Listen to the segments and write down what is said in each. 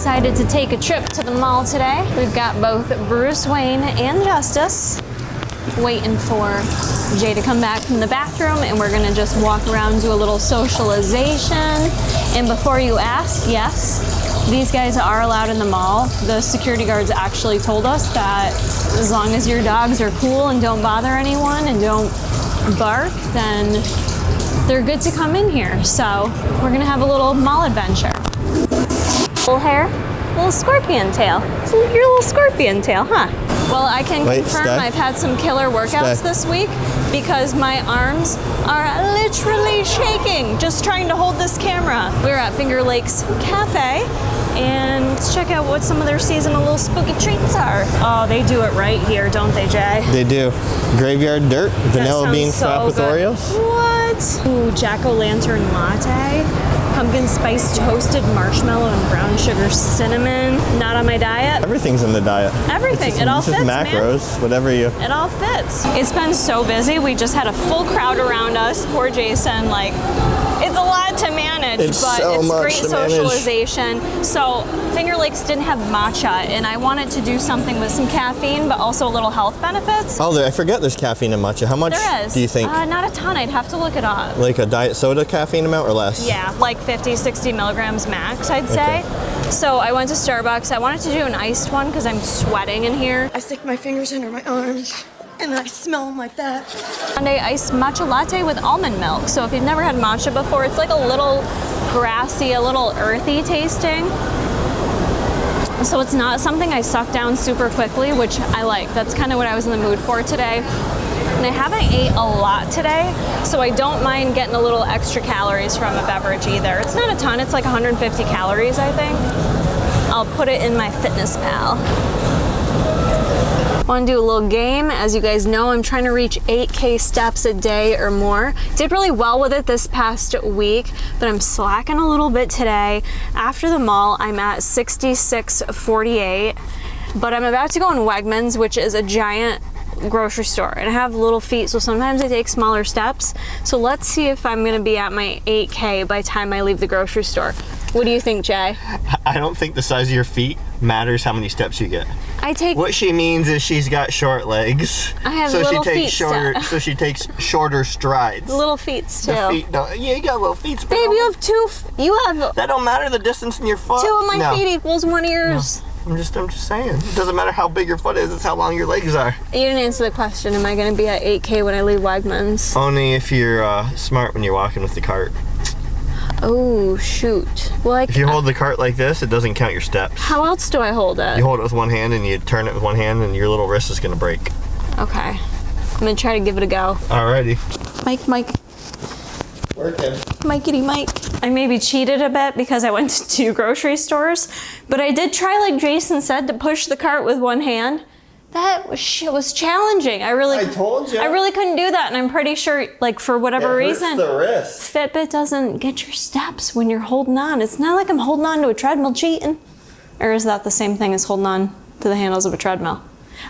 decided to take a trip to the mall today. We've got both Bruce Wayne and Justice waiting for Jay to come back from the bathroom, and we're gonna just walk around, do a little socialization. And before you ask, yes, these guys are allowed in the mall. The security guards actually told us that as long as your dogs are cool and don't bother anyone and don't bark, then they're good to come in here. So we're gonna have a little mall adventure. Little hair, little scorpion tail. It's your little scorpion tail, huh? Well, I can confirm I've had some killer workouts this week because my arms are literally shaking just trying to hold this camera. We're at Finger Lakes Cafe, and let's check out what some of their seasonal little spooky treats are. Oh, they do it right here, don't they, Jay? They do. Graveyard dirt, vanilla bean frap with Oreos. What? Ooh, jack-o'-lantern latte. Pumpkin spice toasted marshmallow and brown sugar cinnamon. Not on my diet. Everything's in the diet. Everything. It all fits, macros, man. Whatever you. It all fits. It's been so busy. We just had a full crowd around us. Poor Jason. Like, it's a lot to manage, but it's great socialization. So Finger Lakes didn't have matcha, and I wanted to do something with some caffeine, but also a little health benefits. Oh, I forget there's caffeine in matcha. How much do you think? Not a ton. I'd have to look it up. Like a diet soda caffeine amount or less? Yeah, like 50, 60 milligrams max, I'd say. Okay. So I went to Starbucks. I wanted to do an iced one because I'm sweating in here. I stick my fingers under my arms and I smell them like that. Sunday iced matcha latte with almond milk. So if you've never had matcha before, it's like a little grassy, a little earthy tasting. So it's not something I suck down super quickly, which I like. That's kind of what I was in the mood for today. And I haven't ate a lot today, so I don't mind getting a little extra calories from a beverage either. It's not a ton, it's like 150 calories, I think. I'll put it in my Fitness Pal. Want to do a little game. As you guys know, I'm trying to reach 8K steps a day or more. Did really well with it this past week, but I'm slacking a little bit today. After the mall, I'm at 66.48, but I'm about to go in Wegmans, which is a giant grocery store, and I have little feet, so sometimes I take smaller steps. So let's see if I'm gonna be at my 8K by the time I leave the grocery store. What do you think, Jay? I don't think the size of your feet matters how many steps you get. What she means is she's got short legs. I have little feet. So she takes shorter strides. Little feet too. Yeah, you got little feet. Babe, you have two. That don't matter. The distance in your foot. Two of my feet equals one of yours. No. I'm just saying. It doesn't matter how big your foot is. It's how long your legs are. You didn't answer the question. Am I going to be at 8K when I leave Wegmans? Only if you're smart when you're walking with the cart. Oh, shoot. Well, if you hold the cart like this, it doesn't count your steps. How else do I hold it? You hold it with one hand and you turn it with one hand and your little wrist is going to break. Okay. I'm going to try to give it a go. Alrighty. Mike. Working. Mikey Mike. I maybe cheated a bit because I went to 2 grocery stores, but I did try, like Jason said, to push the cart with one hand. That was challenging. I told you. I really couldn't do that, and I'm pretty sure, like, for whatever reason, the wrist. Fitbit doesn't get your steps when you're holding on. It's not like I'm holding on to a treadmill cheating. Or is that the same thing as holding on to the handles of a treadmill?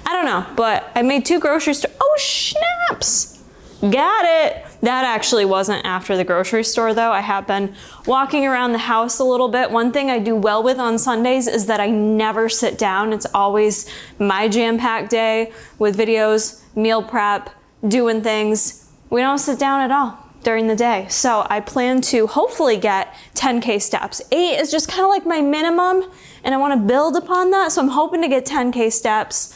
I don't know, but I made 2 grocery stores. Oh, snaps! Got it. That actually wasn't after the grocery store though. I have been walking around the house a little bit. One thing I do well with on Sundays is that I never sit down. It's always my jam-packed day with videos, meal prep, doing things. We don't sit down at all during the day. So I plan to hopefully get 10K steps. 8 is just kind of like my minimum, and I want to build upon that. So I'm hoping to get 10K steps.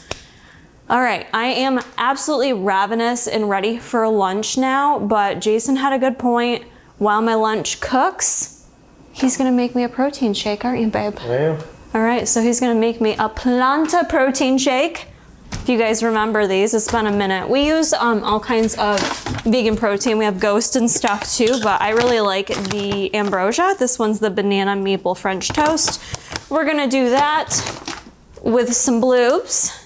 All right, I am absolutely ravenous and ready for lunch now, but Jason had a good point. While my lunch cooks, he's gonna make me a protein shake, aren't you, babe? I am. All right, so he's gonna make me a Planta protein shake. If you guys remember these, it's been a minute. We use all kinds of vegan protein. We have Ghost and stuff too, but I really like the Ambrosia. This one's the banana maple French toast. We're gonna do that with some bloobs.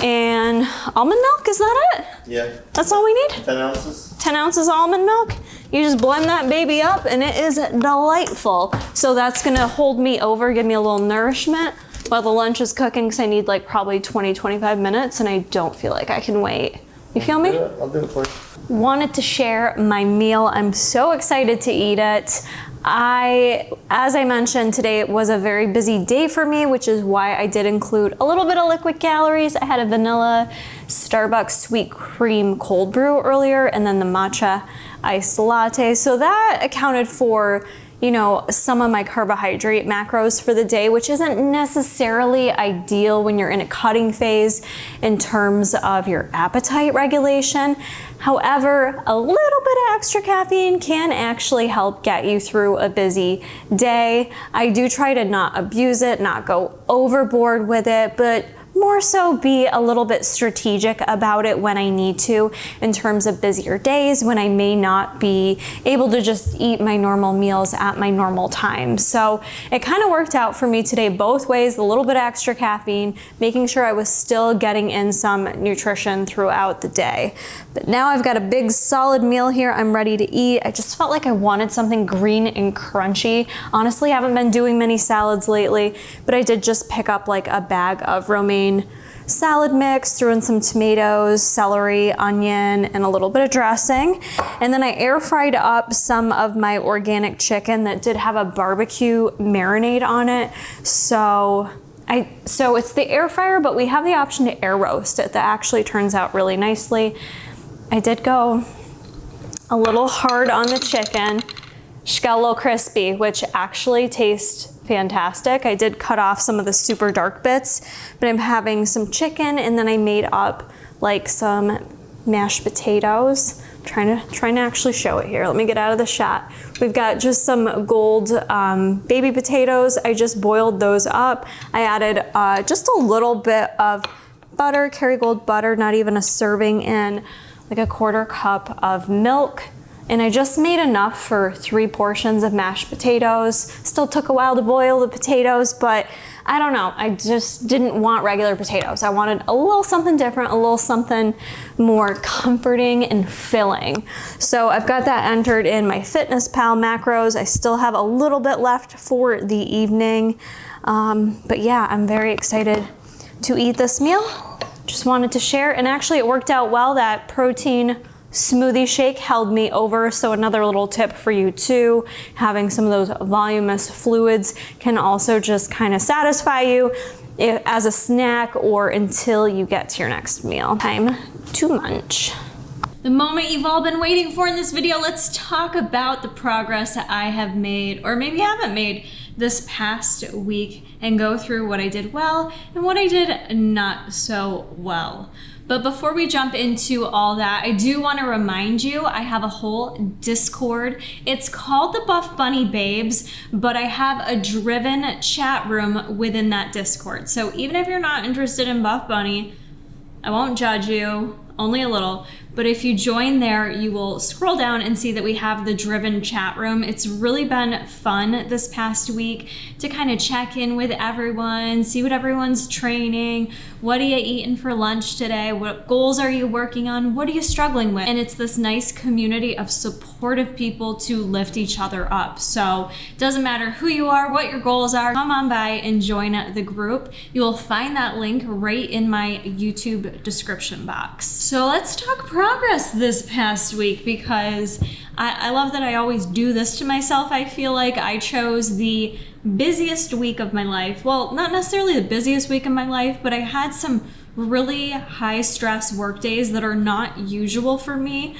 And almond milk, is that it? Yeah. That's all we need? 10 ounces. 10 ounces almond milk. You just blend that baby up and it is delightful. So that's gonna hold me over, give me a little nourishment while the lunch is cooking, because I need like probably 20, 25 minutes and I don't feel like I can wait. You feel me? I'll do it for you. Wanted to share my meal. I'm so excited to eat it. As I mentioned, today was a very busy day for me, which is why I did include a little bit of liquid calories. I had a vanilla Starbucks sweet cream cold brew earlier, and then the matcha iced latte. So that accounted for, you know, some of my carbohydrate macros for the day, which isn't necessarily ideal when you're in a cutting phase in terms of your appetite regulation. However, a little bit of extra caffeine can actually help get you through a busy day. I do try to not abuse it, not go overboard with it, but more so be a little bit strategic about it when I need to in terms of busier days when I may not be able to just eat my normal meals at my normal time. So it kind of worked out for me today both ways, a little bit of extra caffeine, making sure I was still getting in some nutrition throughout the day. But now I've got a big solid meal here I'm ready to eat. I just felt like I wanted something green and crunchy. Honestly, I haven't been doing many salads lately, but I did just pick up like a bag of romaine salad mix, threw in some tomatoes, celery, onion, and a little bit of dressing. And then I air fried up some of my organic chicken that did have a barbecue marinade on it. So it's the air fryer, but we have the option to air roast it. That actually turns out really nicely. I did go a little hard on the chicken. She got a little crispy, which actually tastes fantastic. I did cut off some of the super dark bits, but I'm having some chicken, and then I made up like some mashed potatoes. Trying to actually show it here. Let me get out of the shot. We've got just some gold baby potatoes. I just boiled those up. I added just a little bit of butter, Kerrygold butter, not even a serving, in like a 1/4 cup of milk. And I just made enough for 3 portions of mashed potatoes. Still took a while to boil the potatoes, but I don't know, I just didn't want regular potatoes. I wanted a little something different, a little something more comforting and filling. So I've got that entered in my FitnessPal macros. I still have a little bit left for the evening. But yeah, I'm very excited to eat this meal. Just wanted to share, and actually it worked out well. That protein smoothie shake held me over, so another little tip for you too, having some of those voluminous fluids can also just kind of satisfy you as a snack or until you get to your next meal. Time to munch. The moment you've all been waiting for in this video, let's talk about the progress that I have made, or maybe haven't made, this past week, and go through what I did well and what I did not so well. But before we jump into all that, I do want to remind you, I have a whole Discord. It's called the Buff Bunny Babes, but I have a driven chat room within that Discord. So even if you're not interested in Buff Bunny, I won't judge you, only a little. But if you join there, you will scroll down and see that we have the driven chat room. It's really been fun this past week to kind of check in with everyone, see what everyone's training, what are you eating for lunch today, what goals are you working on, what are you struggling with? And it's this nice community of supportive people to lift each other up. So it doesn't matter who you are, what your goals are, come on by and join the group. You will find that link right in my YouTube description box. So let's talk progress this past week, because I love that I always do this to myself. I feel like I chose the busiest week of my life. Well, not necessarily the busiest week of my life, but I had some really high stress work days that are not usual for me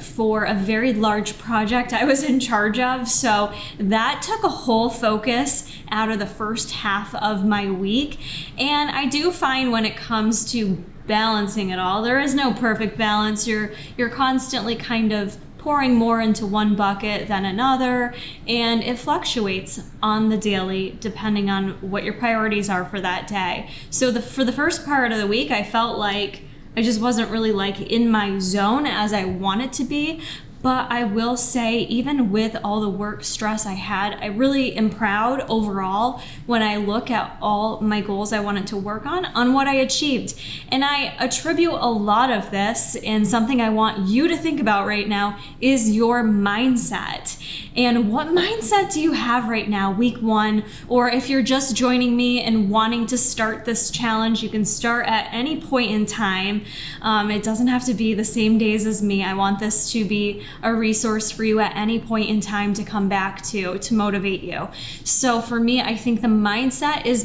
for a very large project I was in charge of. So that took a whole focus out of the first half of my week. And I do find when it comes to balancing it all, there is no perfect balance. You're constantly kind of pouring more into one bucket than another, and it fluctuates on the daily depending on what your priorities are for that day. So for the first part of the week, I felt like I just wasn't really like in my zone as I wanted to be. But I will say, even with all the work stress I had, I really am proud overall when I look at all my goals I wanted to work on what I achieved. And I attribute a lot of this, and something I want you to think about right now is your mindset. And what mindset do you have right now, week 1? Or if you're just joining me and wanting to start this challenge, you can start at any point in time. It doesn't have to be the same days as me. I want this to be a resource for you at any point in time to come back to motivate you. So for me, I think the mindset is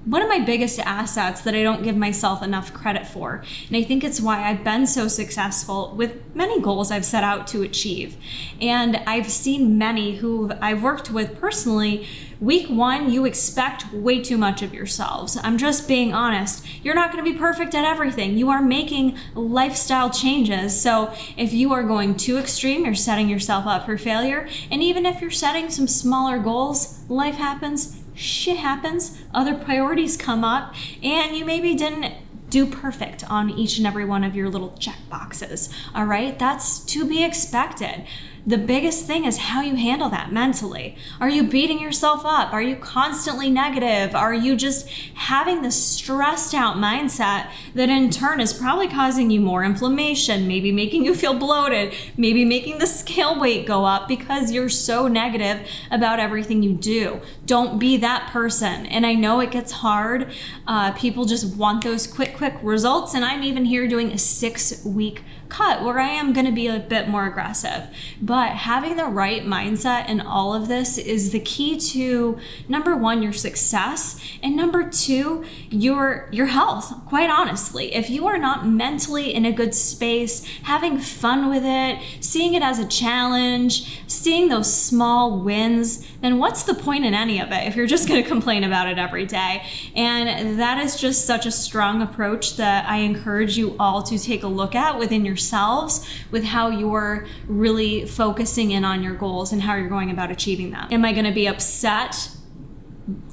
one of my biggest assets that I don't give myself enough credit for. And I think it's why I've been so successful with many goals I've set out to achieve. And I've seen many who I've worked with personally, week 1, you expect way too much of yourselves. I'm just being honest. You're not going to be perfect at everything. You are making lifestyle changes. So if you are going too extreme, you're setting yourself up for failure. And even if you're setting some smaller goals, life happens. Shit happens, other priorities come up, and you maybe didn't do perfect on each and every one of your little check boxes. All right, that's to be expected. The biggest thing is how you handle that mentally. Are you beating yourself up? Are you constantly negative? Are you just having this stressed out mindset that in turn is probably causing you more inflammation, maybe making you feel bloated, maybe making the scale weight go up because you're so negative about everything you do? Don't be that person. And I know it gets hard. People just want those quick results. And I'm even here doing a 6-week cut where I am going to be a bit more aggressive. But having the right mindset in all of this is the key to, number 1, your success, and number 2, your health. Quite honestly, if you are not mentally in a good space, having fun with it, seeing it as a challenge, seeing those small wins, then what's the point in any of it if you're just going to complain about it every day? And that is just such a strong approach that I encourage you all to take a look at within yourselves with how you're really focusing in on your goals and how you're going about achieving them. Am I going to be upset,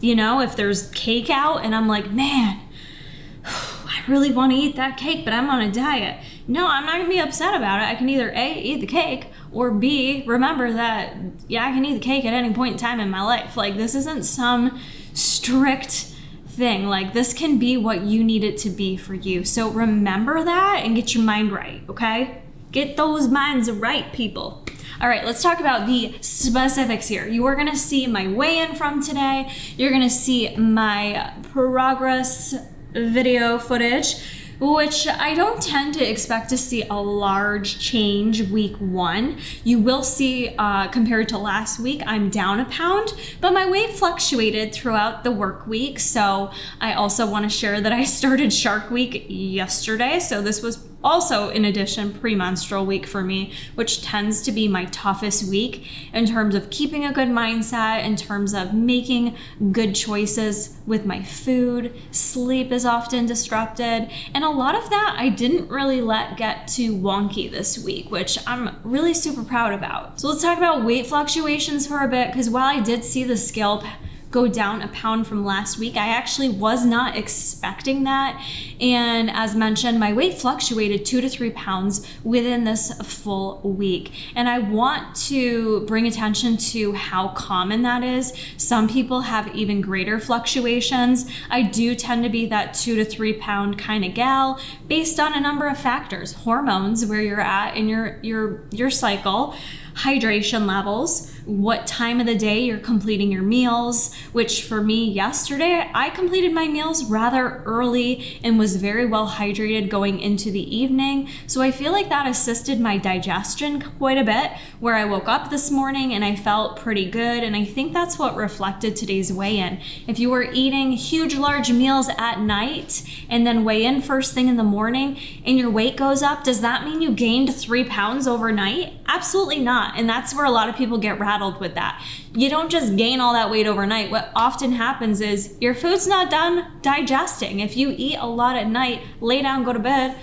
if there's cake out and I'm like, man, I really want to eat that cake, but I'm on a diet? No, I'm not going to be upset about it. I can either A, eat the cake, or B, remember that, I can eat the cake at any point in time in my life. Like, this isn't some strict thing. Like, this can be what you need it to be for you. So remember that and get your mind right, okay? Get those minds right, people. All right, let's talk about the specifics here. You are gonna see my weigh-in from today. You're gonna see my progress video footage, which I don't tend to expect to see a large change week 1. You will see, compared to last week, I'm down a pound, but my weight fluctuated throughout the work week. So I also want to share that I started Shark Week yesterday. So this was also, in addition, premenstrual week for me, which tends to be my toughest week in terms of keeping a good mindset, in terms of making good choices with my food. Sleep is often disrupted. And a lot of that I didn't really let get too wonky this week, which I'm really super proud about. So let's talk about weight fluctuations for a bit, because while I did see the scale go down a pound from last week, I actually was not expecting that. And as mentioned, my weight fluctuated 2 to 3 pounds within this full week. And I want to bring attention to how common that is. Some people have even greater fluctuations. I do tend to be that 2 to 3 pound kind of gal based on a number of factors: hormones, where you're at in your cycle, hydration levels, what time of the day you're completing your meals, which for me yesterday, I completed my meals rather early and was very well hydrated going into the evening. So I feel like that assisted my digestion quite a bit, where I woke up this morning and I felt pretty good. And I think that's what reflected today's weigh-in. If you were eating huge, large meals at night and then weigh in first thing in the morning and your weight goes up, does that mean you gained 3 pounds overnight? Absolutely not. And that's where a lot of people get rattled with that. You don't just gain all that weight overnight. What often happens is your food's not done digesting. If you eat a lot at night, lay down, go to bed,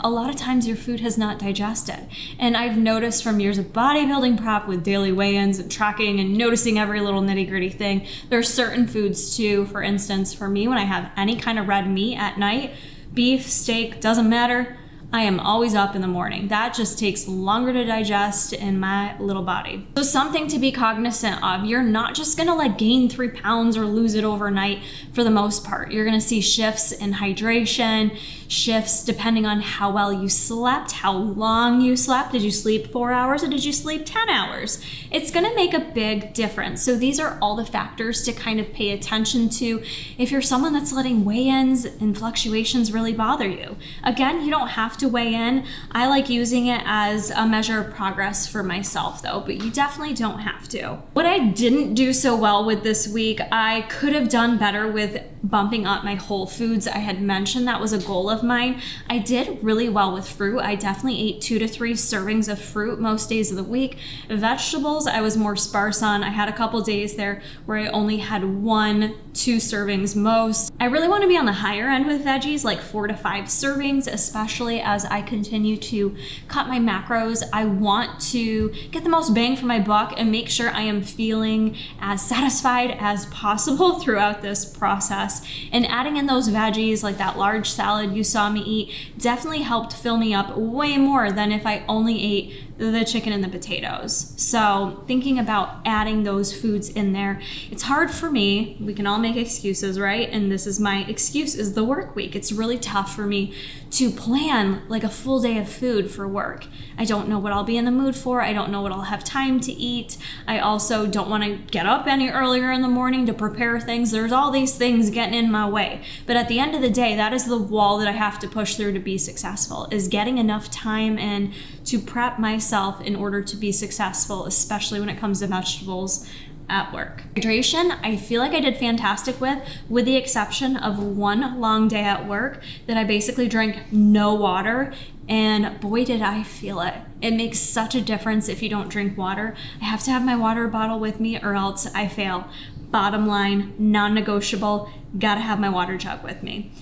a lot of times your food has not digested. And I've noticed from years of bodybuilding prep with daily weigh-ins and tracking and noticing every little nitty-gritty thing, there are certain foods too. For instance, for me, when I have any kind of red meat at night, beef, steak, doesn't matter, I am always up in the morning. That just takes longer to digest in my little body. So something to be cognizant of. You're not just gonna gain 3 pounds or lose it overnight for the most part. You're gonna see shifts in hydration, shifts depending on how well you slept, how long you slept. Did you sleep 4 hours or did you sleep 10 hours? It's gonna make a big difference. So these are all the factors to kind of pay attention to if you're someone that's letting weigh-ins and fluctuations really bother you. Again, you don't have to weigh in. I like using it as a measure of progress for myself though, but you definitely don't have to. What I didn't do so well with this week, I could have done better with bumping up my whole foods. I had mentioned that was a goal of mine. I did really well with fruit. I definitely ate 2 to 3 servings of fruit most days of the week. Vegetables, I was more sparse on. I had a couple days there where I only had 1, 2 servings most. I really want to be on the higher end with veggies, like 4 to 5 servings, especially as I continue to cut my macros. I want to get the most bang for my buck and make sure I am feeling as satisfied as possible throughout this process. And adding in those veggies, like that large salad you saw me eat, definitely helped fill me up way more than if I only ate the chicken and the potatoes. So thinking about adding those foods in there, it's hard for me. We can all make excuses, right? And this is my excuse, is the work week. It's really tough for me to plan like a full day of food for work. I don't know what I'll be in the mood for. I don't know what I'll have time to eat. I also don't want to get up any earlier in the morning to prepare things. There's all these things getting in my way. But at the end of the day, that is the wall that I have to push through to be successful, is getting enough time in to prep myself in order to be successful, especially when it comes to vegetables at work. Hydration, I feel like I did fantastic with the exception of one long day at work that I basically drank no water, and boy did I feel it. It makes such a difference if you don't drink water. I have to have my water bottle with me or else I fail. Bottom line, non-negotiable, gotta have my water jug with me.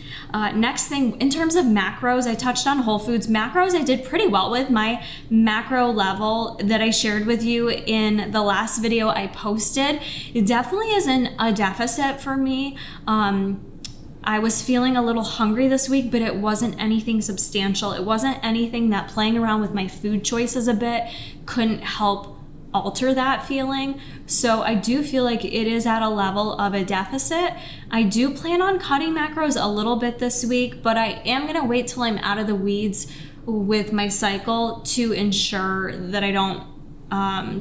Next thing, in terms of macros, I touched on whole foods. Macros I did pretty well with. My macro level that I shared with you in the last video I posted, it definitely isn't a deficit for me. I was feeling a little hungry this week, but it wasn't anything substantial. It wasn't anything that playing around with my food choices a bit couldn't help alter that feeling. So I do feel like it is at a level of a deficit. I do plan on cutting macros a little bit this week, but I am gonna wait till I'm out of the weeds with my cycle to ensure that I don't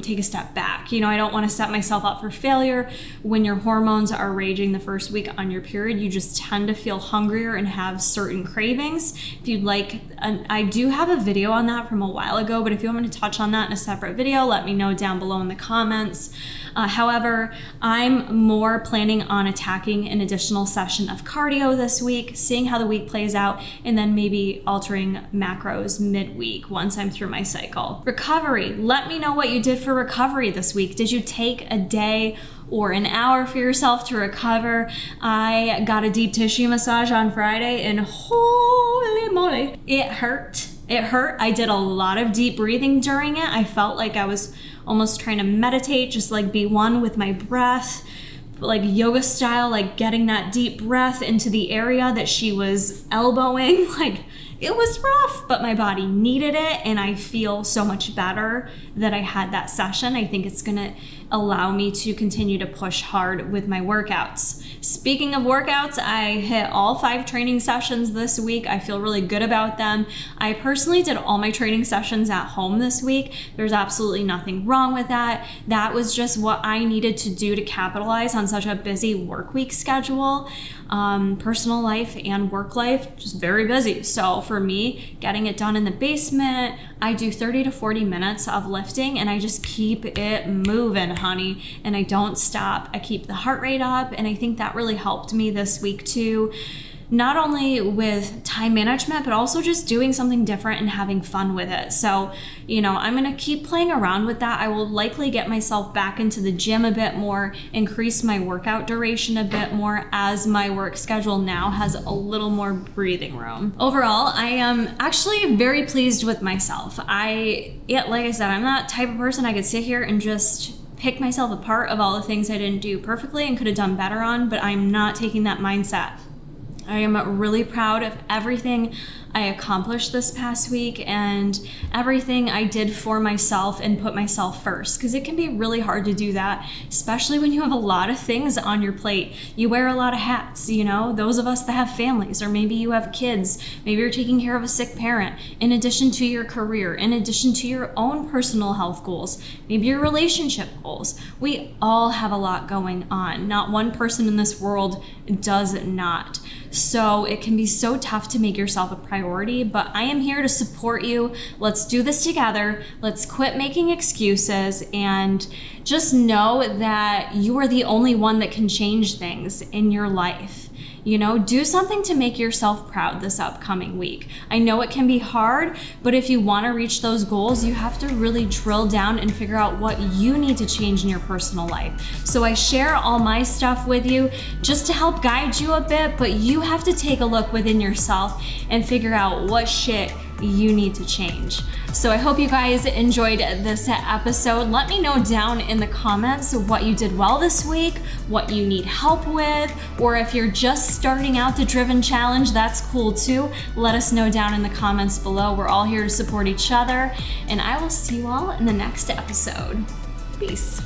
take a step back. You know, I don't want to set myself up for failure. When your hormones are raging the first week on your period, you just tend to feel hungrier and have certain cravings. If you'd like, I do have a video on that from a while ago, but if you want me to touch on that in a separate video, let me know down below in the comments. However, I'm more planning on attacking an additional session of cardio this week, seeing how the week plays out, and then maybe altering macros midweek once I'm through my cycle. Recovery, let me know what you did for recovery this week. Did you take a day or an hour for yourself to recover? I got a deep tissue massage on Friday and holy moly, it hurt. It hurt. I did a lot of deep breathing during it. I felt like I was almost trying to meditate, just like be one with my breath, like yoga style, like getting that deep breath into the area that she was elbowing. Like, it was rough, but my body needed it, and I feel so much better that I had that session. I think it's gonna allow me to continue to push hard with my workouts. Speaking of workouts, I hit all 5 training sessions this week. I feel really good about them. I personally did all my training sessions at home this week. There's absolutely nothing wrong with that. That was just what I needed to do to capitalize on such a busy work week schedule. Personal life and work life, just very busy. So for me, getting it done in the basement, I do 30 to 40 minutes of lifting and I just keep it moving, honey. And I don't stop. I keep the heart rate up, and I think that really helped me this week too. Not only with time management, but also just doing something different and having fun with it. So, you know, I'm gonna keep playing around with that. I will likely get myself back into the gym a bit more, increase my workout duration a bit more as my work schedule now has a little more breathing room. Overall, I am actually very pleased with myself. Like I said, I'm that type of person I could sit here and just pick myself apart of all the things I didn't do perfectly and could have done better on, but I'm not taking that mindset. I am really proud of everything I accomplished this past week and everything I did for myself and put myself first, because it can be really hard to do that, especially when you have a lot of things on your plate. You wear a lot of hats, you know, those of us that have families, or maybe you have kids, maybe you're taking care of a sick parent, in addition to your career, in addition to your own personal health goals, maybe your relationship goals. We all have a lot going on. Not one person in this world does not. So it can be so tough to make yourself a priority, but I am here to support you. Let's do this together. Let's quit making excuses and just know that you are the only one that can change things in your life. You know, do something to make yourself proud this upcoming week. I know it can be hard, but if you want to reach those goals, you have to really drill down and figure out what you need to change in your personal life. So I share all my stuff with you just to help guide you a bit, but you have to take a look within yourself and figure out what shit you need to change. So I hope you guys enjoyed this episode. Let me know down in the comments what you did well this week, what you need help with, or if you're just starting out the Driven Challenge, that's cool too. Let us know down in the comments below. We're all here to support each other, and I will see you all in the next episode. Peace.